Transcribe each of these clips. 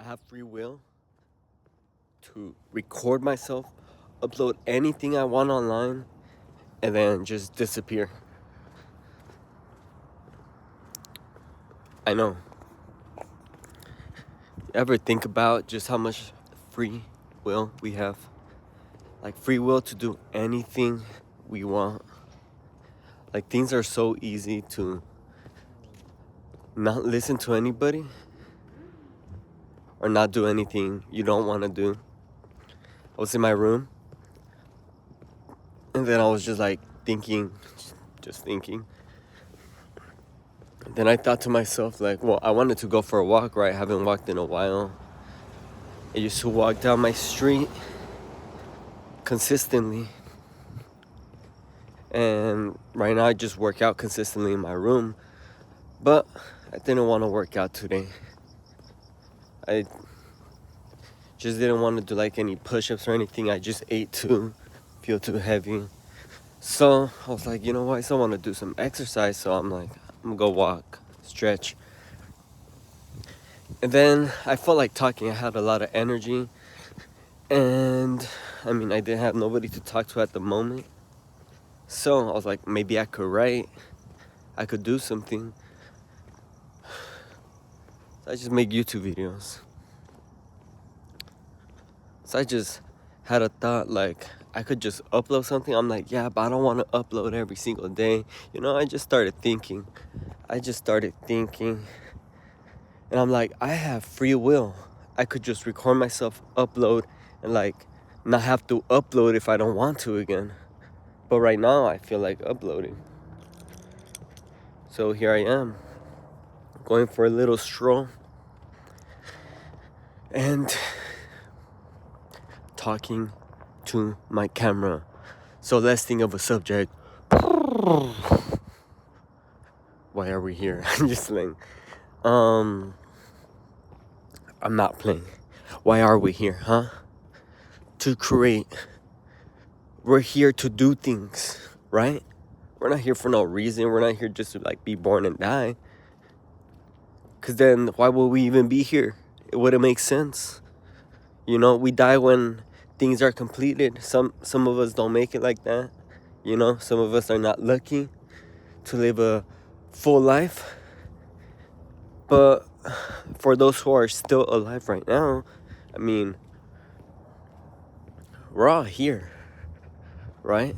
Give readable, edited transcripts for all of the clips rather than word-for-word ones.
I have free will to record myself, upload anything I want online, and then just disappear. I know. You ever think about just how much free will we have? Like free will to do anything we want. Like things are so easy to not listen to anybody or not do anything you don't want to do. I was in my room and then I was just like thinking. Then I thought to myself, like, well, I wanted to go for a walk, right? I haven't walked in a while. I used to walk down my street consistently. And right now I just work out consistently in my room. But I didn't want to work out today. I just didn't want to do like any push-ups or anything. I just ate too, feel too heavy. So I was like, you know what? I still want to do some exercise. So I'm like, I'm gonna go walk, stretch. And then I felt like talking. I had a lot of energy. And I mean, I didn't have nobody to talk to at the moment. So I was like, maybe I could write. I could do something. So I just make YouTube videos. So I just had a thought, like, I could just upload something. I'm like, yeah, but I don't want to upload every single day. You know, I just started thinking. And I'm like, I have free will. I could just record myself, upload, and like not have to upload if I don't want to again. But right now I feel like uploading. So here I am, going for a little stroll and talking to my camera. So let's think of a subject. Why are we here? I'm just playing. I'm not playing. Why are we here, huh? To create. We're here to do things, right? We're not here for no reason. We're not here just to like be born and die. Cause then why would we even be here? It wouldn't make sense. You know, we die when things are completed. Some of us don't make it like that. You know, some of us are not lucky to live a full life. But for those who are still alive right now, I mean, we're all here, right?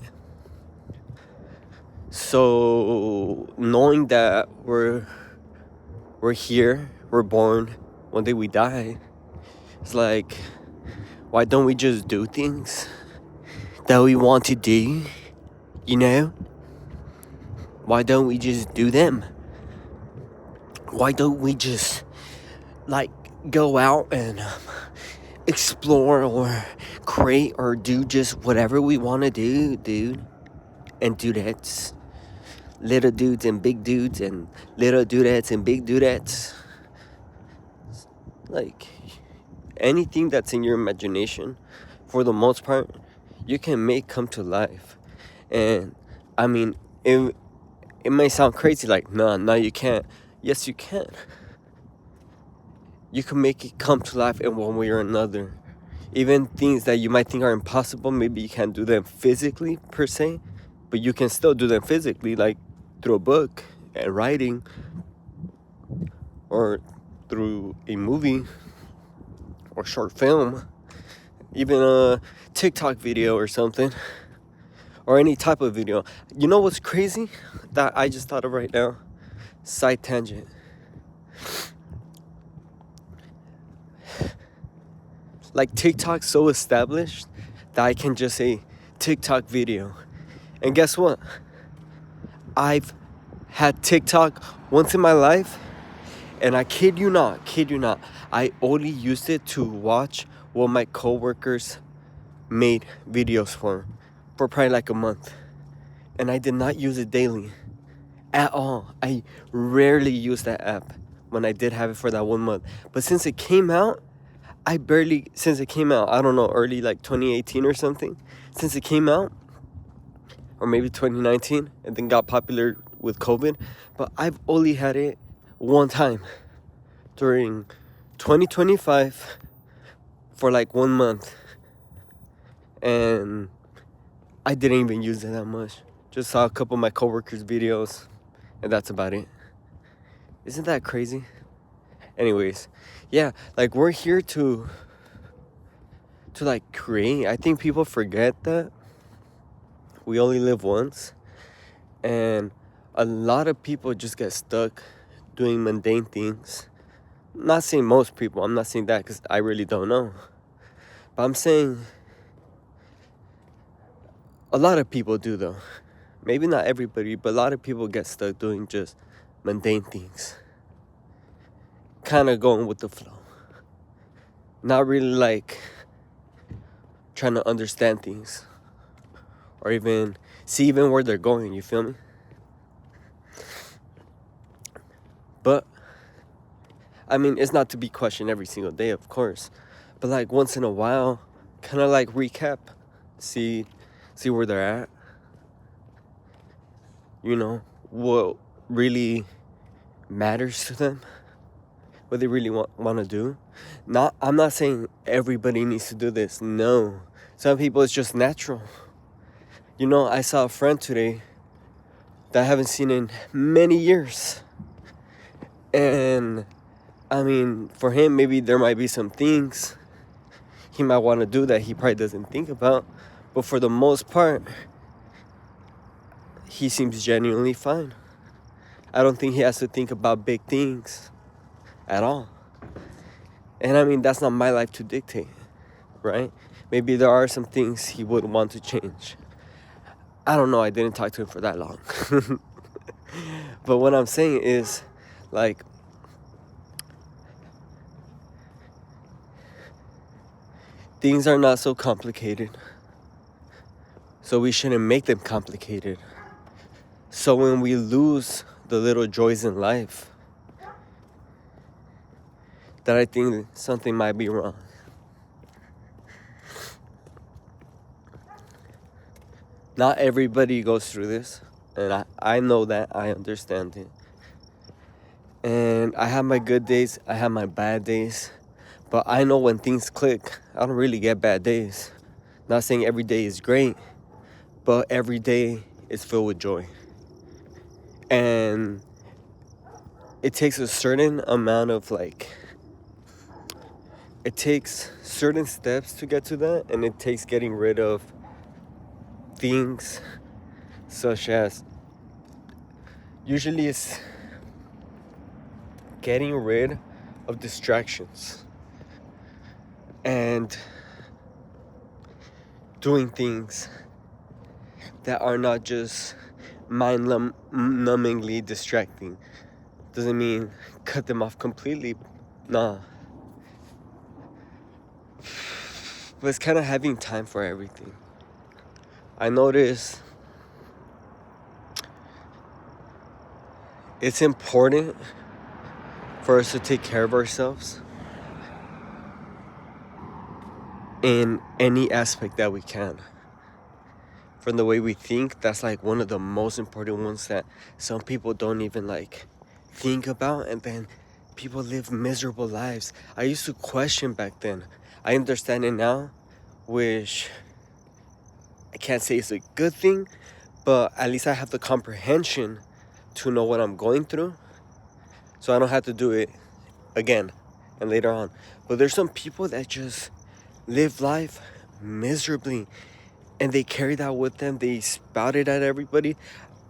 So knowing that we're here, we're born, one day we die, it's like, why don't we just do things that we want to do, you know? Why don't we just do them? Why don't we just like go out and explore or create or do just whatever we want to do, dude, and dudettes, little dudes and big dudes and little dudettes and big dudettes, like anything that's in your imagination, for the most part, you can make come to life. And I mean, it may sound crazy, like, no, you can't. Yes, you can. You can make it come to life in one way or another. Even things that you might think are impossible, maybe you can't do them physically per se, but you can still do them physically, like through a book and writing, or through a movie or short film, even a TikTok video or something, or any type of video. You know what's crazy that I just thought of right now? Side tangent. Like TikTok's so established that I can just say TikTok video. And guess what? I've had TikTok once in my life, and I kid you not, I only used it to watch what my coworkers made videos for probably like a month. And I did not use it daily at all. I rarely used that app when I did have it for that 1 month. But since it came out, I don't know, early like 2018 or something, since it came out, or maybe 2019, and then got popular with COVID. But I've only had it one time during 2025 for like 1 month, and I didn't even use it that much. Just saw a couple of my coworkers' videos, and that's about it. Isn't that crazy? Anyways, yeah, like we're here to like create. I think people forget that we only live once, and a lot of people just get stuck doing mundane things. I'm not saying most people, I'm not saying that because I really don't know, but I'm saying a lot of people do, though. Maybe not everybody, but a lot of people get stuck doing just mundane things, kind of going with the flow, not really like trying to understand things or even see even where they're going, you feel me? But I mean, it's not to be questioned every single day, of course, but like once in a while, kind of like recap, see where they're at, you know, what really matters to them, what they really want to do. I'm not saying everybody needs to do this. No, some people it's just natural. You know, I saw a friend today that I haven't seen in many years, and I mean, for him, maybe there might be some things he might want to do that he probably doesn't think about, but for the most part, he seems genuinely fine. I don't think he has to think about big things at all. And I mean, that's not my life to dictate, right? Maybe there are some things he would want to change. I don't know, I didn't talk to him for that long. But what I'm saying is, like, things are not so complicated, so we shouldn't make them complicated. So when we lose the little joys in life, that I think something might be wrong. Not everybody goes through this, and I know that, I understand it. And I have my good days, I have my bad days, but I know when things click, I don't really get bad days. Not saying every day is great, but every day is filled with joy. And it takes a certain amount of it takes certain steps to get to that, and it takes getting rid of things such as, usually it's getting rid of distractions and doing things that are not just mind-numbingly distracting. Doesn't mean cut them off completely, nah. But it's kind of having time for everything. I notice it's important for us to take care of ourselves in any aspect that we can. From the way we think, that's like one of the most important ones that some people don't even like think about, and then people live miserable lives. I used to question back then. I understand it now, which I can't say it's a good thing, but at least I have the comprehension to know what I'm going through, so I don't have to do it again and later on. But there's some people that just live life miserably, and they carry that with them. They spout it at everybody.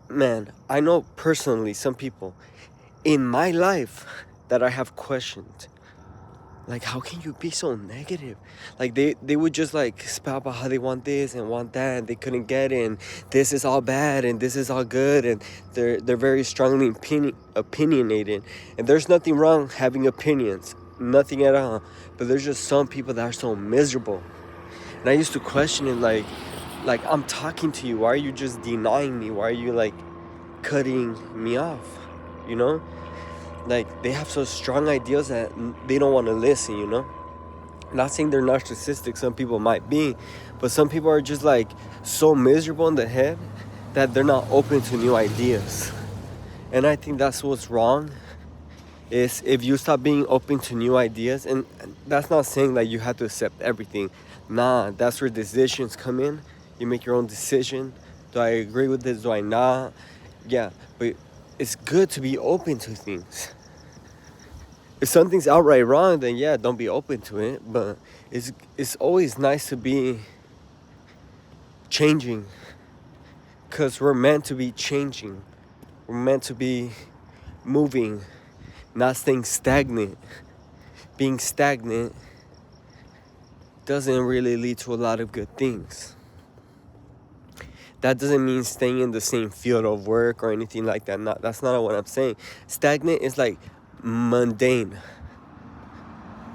Man, I know personally some people in my life that I have questioned. Like, how can you be so negative? Like, they would just like spout about how they want this and want that, and they couldn't get it, and this is all bad and this is all good, and they're very strongly opinionated. And there's nothing wrong having opinions, nothing at all. But there's just some people that are so miserable. And I used to question it, like I'm talking to you, why are you just denying me? Why are you like cutting me off? You know? Like, they have so strong ideas that they don't want to listen, you know? Not saying they're narcissistic, some people might be, but some people are just like so miserable in the head that they're not open to new ideas. And I think that's what's wrong is if you stop being open to new ideas. And that's not saying that you have to accept everything. Nah, that's where decisions come in. You make your own decision. Do I agree with this? Do I not? Yeah, but it's good to be open to things. If something's outright wrong, then yeah, don't be open to it. But it's always nice to be changing, because we're meant to be changing. We're meant to be moving, not staying stagnant. Being stagnant doesn't really lead to a lot of good things. That doesn't mean staying in the same field of work or anything like that. That's not what I'm saying. Stagnant is like mundane,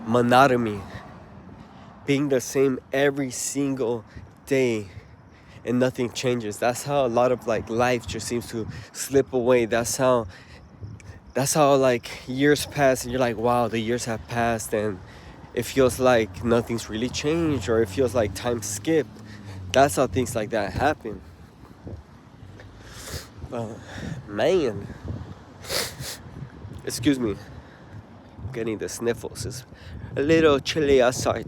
monotony, being the same every single day and nothing changes. That's how a lot of like life just seems to slip away. That's how like years pass and you're like, wow, the years have passed and it feels like nothing's really changed, or it feels like time skipped. That's how things like that happen. Man, excuse me, I'm getting the sniffles. It's a little chilly outside.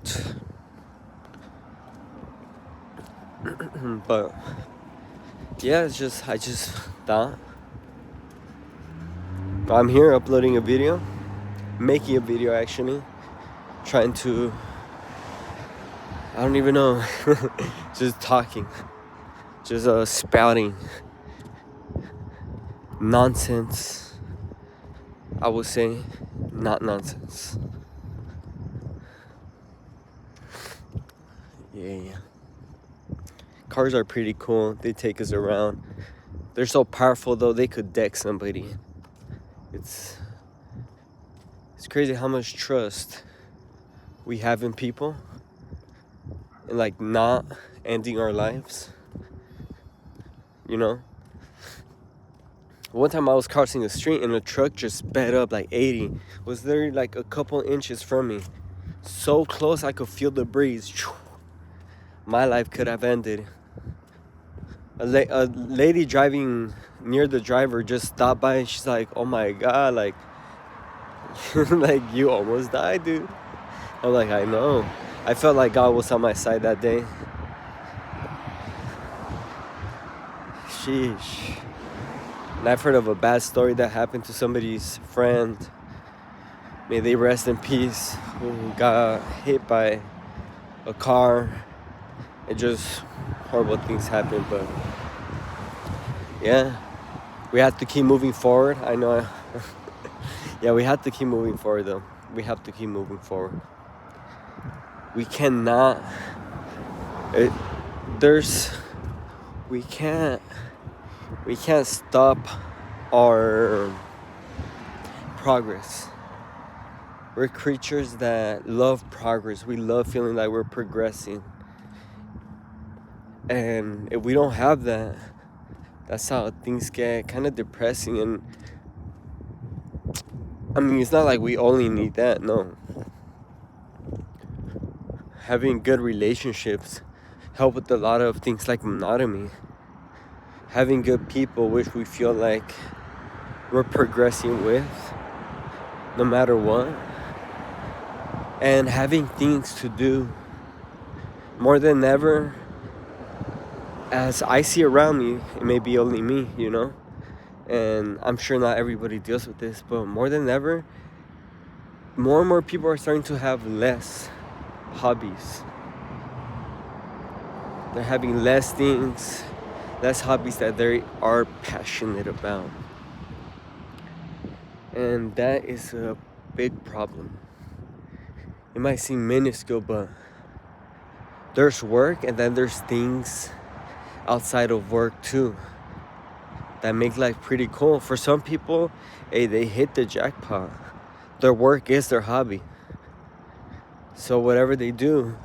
But yeah, I just thought I'm here uploading a video, making a video actually, trying to, I don't even know, just talking, just spouting nonsense. I would say not nonsense. Yeah. Cars are pretty cool. They take us around. They're so powerful though, they could deck somebody. It's crazy how much trust we have in people and like not ending our lives. You know? One time I was crossing the street and a truck just sped up like 80. It was literally like a couple inches from me. So close I could feel the breeze. My life could have ended. A lady driving near the driver just stopped by and she's like, oh my God, like, like you almost died, dude. I'm like, I know. I felt like God was on my side that day. Sheesh. And I've heard of a bad story that happened to somebody's friend. May they rest in peace. Who got hit by a car. It just horrible things happen, but yeah, we have to keep moving forward. I know. Yeah, we have to keep moving forward though. We have to keep moving forward. We cannot. We can't stop our progress. We're creatures that love progress. We love feeling like we're progressing. And if we don't have that, that's how things get kind of depressing. And I mean, it's not like we only need that, no. Having good relationships help with a lot of things like monotony. Having good people which we feel like we're progressing with, no matter what. And having things to do more than ever. As I see around me, it may be only me, you know, and I'm sure not everybody deals with this, but more than ever, more and more people are starting to have less hobbies. They're having less things, less hobbies that they are passionate about. And that is a big problem. It might seem minuscule, but there's work and then there's things outside of work too that make life pretty cool. For some people, hey, they hit the jackpot. Their work is their hobby. So whatever they do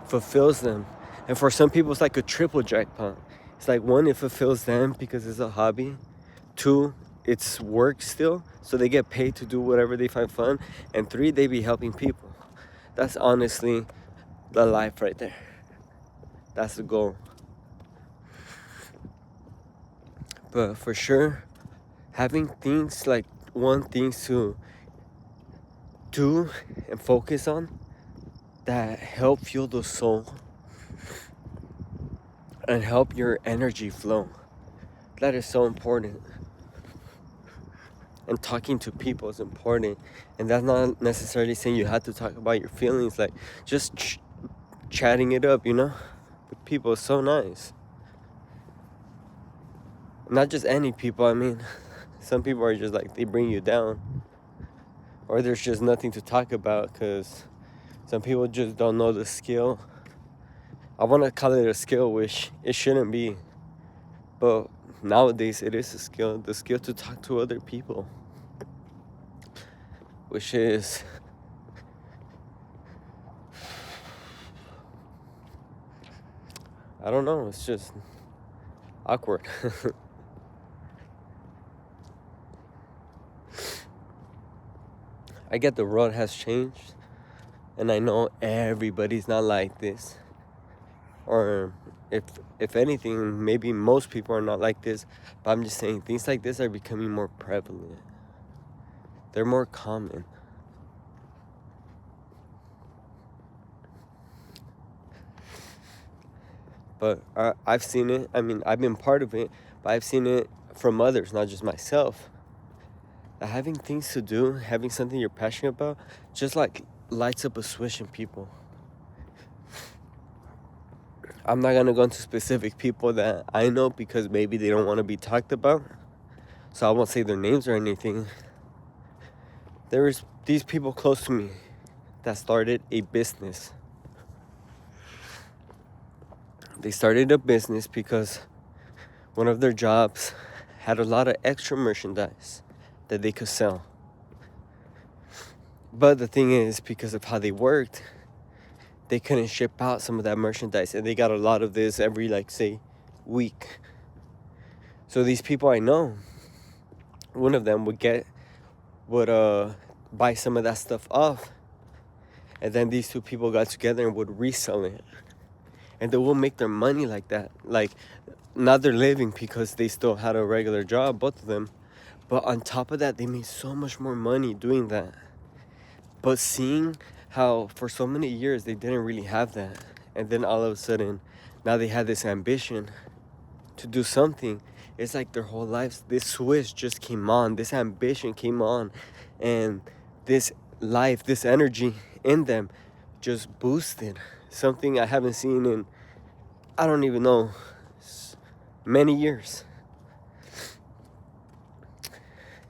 fulfills them. And for some people, it's like a triple jackpot. It's like, one, it fulfills them because it's a hobby. Two, it's work still, so they get paid to do whatever they find fun. And three, they be helping people. That's honestly the life right there. That's the goal. But for sure, having things like things to do and focus on that help fuel the soul and help your energy flow. That is so important. And talking to people is important. And that's not necessarily saying you have to talk about your feelings. Like, just chatting it up, with people is so nice. Not just any people, I mean, some people are just like, they bring you down. Or there's just nothing to talk about because some people just don't know the skill. I want to call it a skill, which it shouldn't be. But nowadays, it is a skill. The skill to talk to other people. Which is... I don't know. It's just awkward. I get the world has changed. And I know everybody's not like this. Or if anything, maybe most people are not like this. But I'm just saying, things like this are becoming more prevalent. They're more common. But I've seen it. I mean, I've been part of it. But I've seen it from others, not just myself. That having things to do, having something you're passionate about, just like lights up a switch in people. I'm not going to go into specific people that I know because maybe they don't want to be talked about. So I won't say their names or anything. There's these people close to me that started a business. They started a business because one of their jobs had a lot of extra merchandise that they could sell. But the thing is, because of how they worked, they couldn't ship out some of that merchandise. And they got a lot of this every, say, week. So these people I know, one of them would buy some of that stuff off. And then these two people got together and would resell it. And they will make their money like that. Like, not their living because they still had a regular job, both of them. But on top of that, they made so much more money doing that. But seeing how for so many years they didn't really have that. And then all of a sudden, now they had this ambition to do something. It's like their whole lives, this switch just came on. This ambition came on. And this life, this energy in them just boosted. Something I haven't seen in, I don't even know, many years.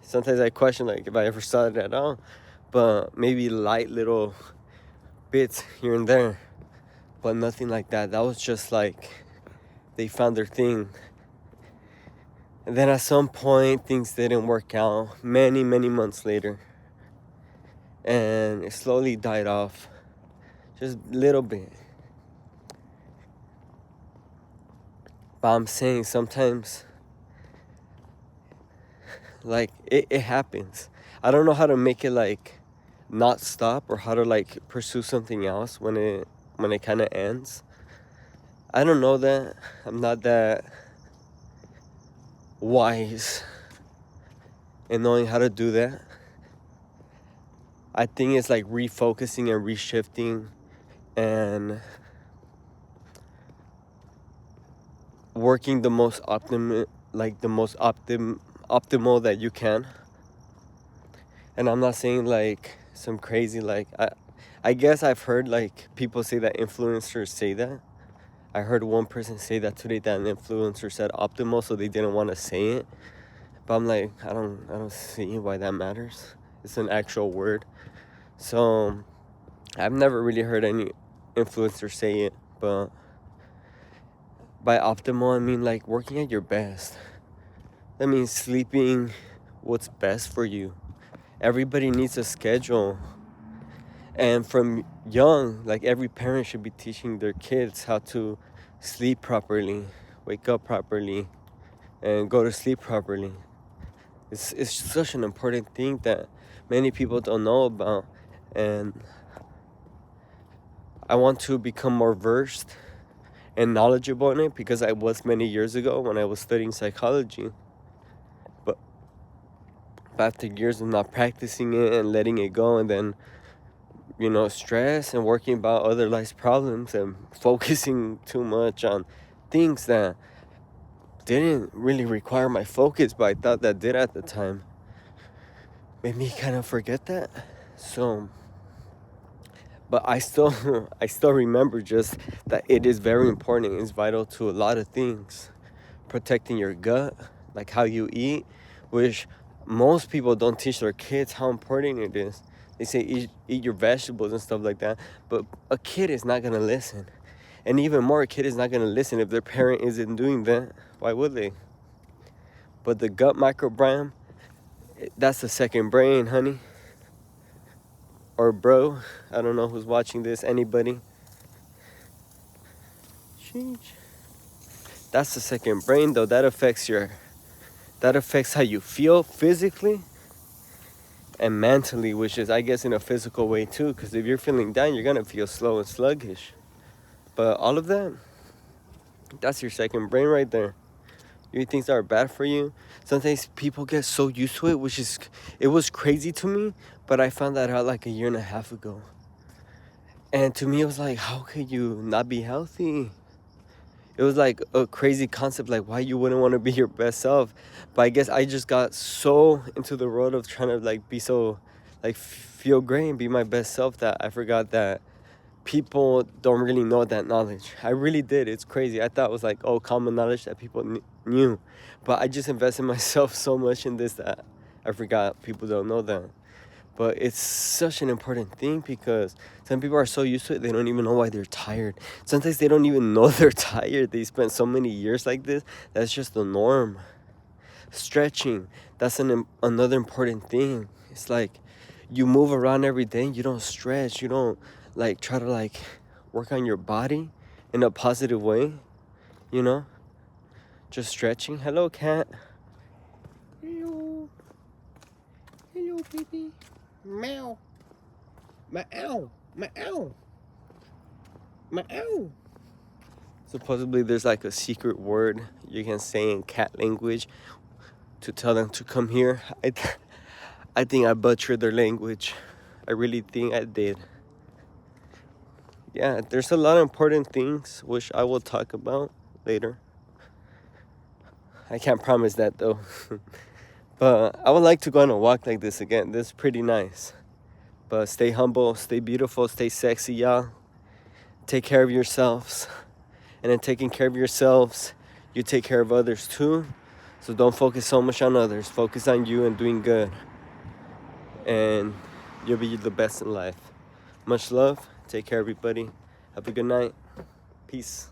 Sometimes I question if I ever saw it at all. But maybe light little bits here and there. But nothing like that. That was just they found their thing. And then at some point, things didn't work out. Many, many months later. And it slowly died off. Just a little bit. But I'm saying sometimes, it happens. I don't know how to make it not stop or how to pursue something else when it kind of ends. I don't know that. I'm not that wise in knowing how to do that. I think it's refocusing and reshifting and working the most optimal that you can. And I'm not saying some crazy I guess I've heard people say that influencers say that. I heard one person say that today, that an influencer said optimal, so they didn't want to say it. But I'm I don't see why that matters. It's an actual word. So I've never really heard any influencer say it, but by optimal I mean working at your best. That means sleeping what's best for you. Everybody needs a schedule. And from young, every parent should be teaching their kids how to sleep properly, wake up properly, and go to sleep properly. It's such an important thing that many people don't know about. And I want to become more versed and knowledgeable in it because I was many years ago when I was studying psychology. But after years of not practicing it and letting it go, and then, stress and working about other life's problems and focusing too much on things that didn't really require my focus, but I thought that did at the time, made me kind of forget that. So, but I still I still remember just that it is very important. It's vital to a lot of things. Protecting your gut, like how you eat, which most people don't teach their kids how important it is. They say eat your vegetables and stuff like that, but a kid is not gonna listen. And even more, a kid is not gonna listen if their parent isn't doing that. Why would they? But the gut microbiome, that's the second brain, honey. Or bro, I don't know who's watching this, anybody. Sheesh. That's the second brain though. That affects how you feel physically and mentally, which is, I guess, in a physical way too, because if you're feeling down, you're gonna feel slow and sluggish. But all of that, that's your second brain right there. You eat things that are bad for you. Sometimes people get so used to it, it was crazy to me, but I found that out like a year and a half ago. And to me, it was like, how could you not be healthy? It was like a crazy concept, like why you wouldn't want to be your best self. But I guess I just got so into the road of trying to like be so, like, feel great and be my best self, that I forgot that people don't really know that knowledge. I really did. It's crazy. I thought it was like, oh, common knowledge that people knew. But I just invested myself so much in this that I forgot people don't know that. But it's such an important thing, because some people are so used to it, they don't even know why they're tired. Sometimes they don't even know they're tired. They spent so many years like this. That's just the norm. Stretching, that's another important thing. It's like you move around every day, you don't stretch. You don't like try to like work on your body in a positive way, you know? Just stretching. Hello, cat. Hello. Hello, baby. Meow. Meow. Meow. Meow. Supposedly there's like a secret word you can say in cat language to tell them to come here. I think I butchered their language. I really think I did. Yeah, there's a lot of important things which I will talk about later. I can't promise that though. But I would like to go on a walk like this again. This is pretty nice. But stay humble, stay beautiful, stay sexy, y'all. Take care of yourselves. And in taking care of yourselves, you take care of others too. So don't focus so much on others. Focus on you and doing good. And you'll be the best in life. Much love. Take care, everybody. Have a good night. Peace.